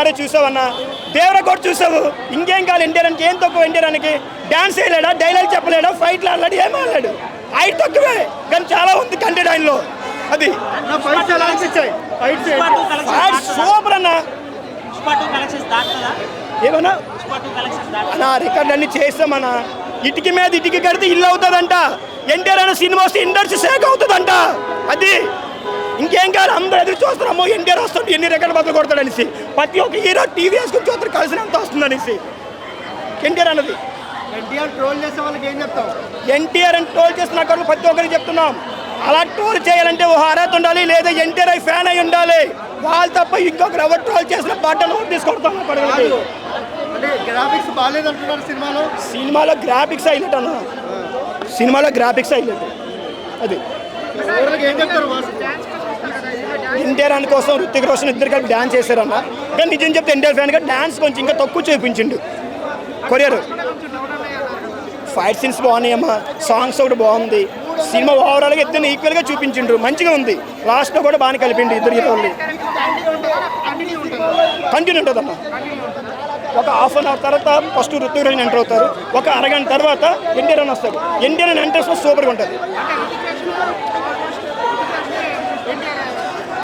RRR చూసావన్నా, Devarakota చూసావు, ఇంకేం కాదు ఎన్టీఆర్ అంటే. ఏం తక్కువ ఎన్టీఆర్ అని? డాన్స్ వేయలేడా, డైలాగ్ చెప్పలేడా, ఫైట్లు ఆడలేడు, ఏం ఆడలేడు. హైట్ తక్కువే కానీ చాలా ఉంది కంటెంట్ ఆయనలో. అది సూపర్ అన్న. ఏమన్నా నా రికార్డు అన్ని చేస్తామన్నా. ఇటుకి మీద ఇటుకి కడితే ఇల్లు అవుతుందంట. ఎన్టీఆర్ అనే సినిమా వస్తే ఇండస్ట్రీ సేక్ అవుతుందంట. అది ఇంకేం కాదు. అందరూ ఎదురు చూస్తారు, అమ్మో ఎన్టీఆర్ వస్తుంటే ఎన్ని రికార్డు బదులు కొడతాడు అనేసి. ప్రతి ఒక్క హీరో టీవీ వేసుకుని చూస్తారు కలిసినంత వస్తుంది అనేసి. ఎన్టీఆర్ అన్నది ఎన్టీఆర్ ట్రోల్ చేసే వాళ్ళకి ఏం చెప్తావు? ఎన్టీఆర్ అని ట్రోల్ చేస్తున్న అక్కడ ప్రతి ఒక్కరికి చెప్తున్నాం, అలా ట్రోల్ చేయాలంటే ఓ అర్హత ఉండాలి, లేదా ఎన్టీఆర్ అయి ఫ్యాన్ అయి ఉండాలి. వాళ్ళు తప్ప ఇంకొకరు ఎవరు ట్రోల్ చేసిన బట్టలు తీసుకొడతాం. అంటే గ్రాఫిక్స్ బాగాలేదంటున్నారు సినిమాలో. సినిమాలో గ్రాఫిక్స్ హైలైట్ అన్న, సినిమాలో గ్రాఫిక్స్ హైలైట్. అది ఏం చెప్తారు? ఎన్టీఆర్ అని కోసం రుతిక్ రోషన్ ఇద్దరు కలిపి డ్యాన్స్ చేశారన్న. కానీ నిజం చెప్తే ఎన్టీఆర్ ఫ్యాన్గా డ్యాన్స్ కొంచెం ఇంకా తక్కువ చూపించిండు. కొరియర్ ఫైట్ సీన్స్ బాగున్నాయమ్మా, సాంగ్స్ ఒకటి బాగుంది. సినిమా ఓవరాల్గా ఇద్దరిని ఈక్వల్గా చూపించిండ్రు, మంచిగా ఉంది. లాస్ట్లో కూడా బాగా కలిపిండు ఇద్దరు హీరోలు. కంటిన్యూ ఉంటుంది అన్న. ఒక హాఫ్ అన్ అవర్ తర్వాత ఫస్ట్ రుతిక్ రోషన్ ఎంటర్ అవుతారు, ఒక అరగంట తర్వాత ఎన్టీఆర్ అని వస్తాడు. ఎన్టీఆర్ అని ఎంటర్ సూపర్గా ఉంటుంది.